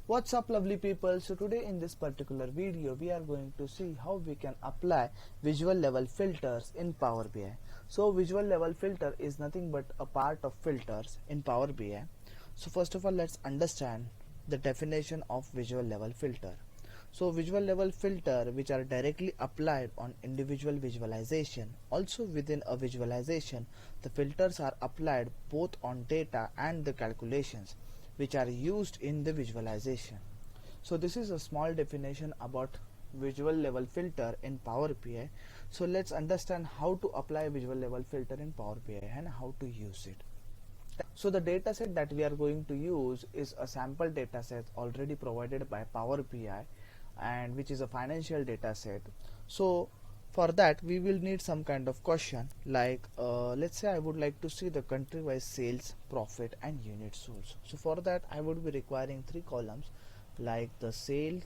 What's up, lovely people? So today in this particular video we are going to see how we can apply visual level filters in Power BI. So visual level filter is nothing but a part of filters in Power BI. So first of all, let's understand the definition of visual level filter. So visual level filter which are directly applied on individual visualization. Also within a visualization, the filters are applied both on data and the calculations which are used in the visualization. So this is a small definition about visual level filter in Power BI. So let's understand how to apply visual level filter in Power BI and how to use it. So the dataset that we are going to use is a sample dataset already provided by Power BI, and which is a financial dataset. So for that we will need some kind of question like let's say I would like to see the country wise sales, profit and unit sold. So for that I would be requiring three columns like the sales,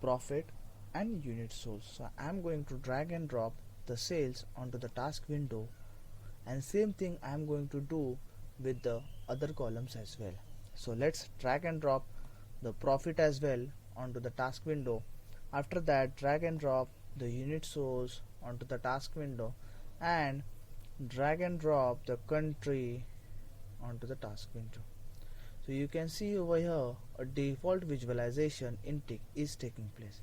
profit and unit sold. So I am going to drag and drop the sales onto the task window, and same thing I am going to do with the other columns as well. So let's drag and drop the profit as well onto the task window. After that, drag and drop the unit source onto the task window and drag and drop the country onto the task window. So you can see over here a default visualization is taking place.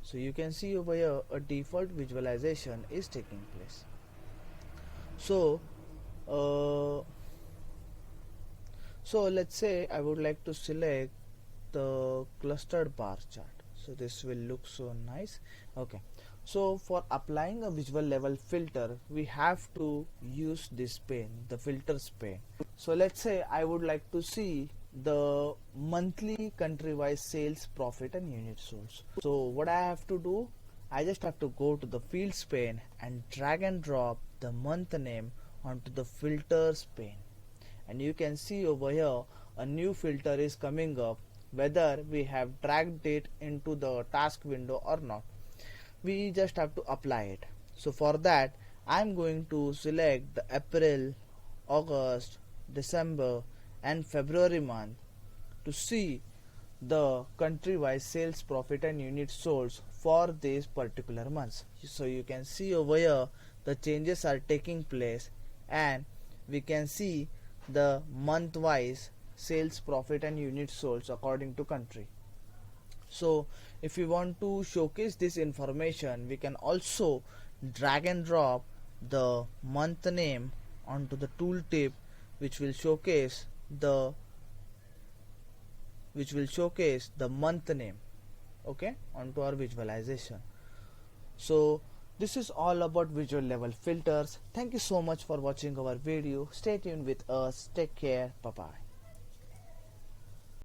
So you can see over here a default visualization is taking place. So let's say I would like to select the clustered bar chart. So this will look so nice. Okay, so for applying a visual level filter we have to use this pane, the filters pane. So let's say I would like to see the monthly country wise sales, profit and unit sold. So what I have to do, I just have to go to the fields pane and drag and drop the month name onto the filters pane, and you can see over here a new filter is coming up whether we have dragged it into the task window or not. We just have to apply it. So for that I am going to select the April, August, December and February month to see the country wise sales, profit and units sold for these particular months. So you can see over here the changes are taking place, and we can see the month wise sales, profit and units sold according to country. So if we want to showcase this information, we can also drag and drop the month name onto the tooltip which will showcase the month name, okay, onto our visualization. So this is all about visual level filters. Thank you so much for watching our video. Stay tuned with us. Take care. Bye bye.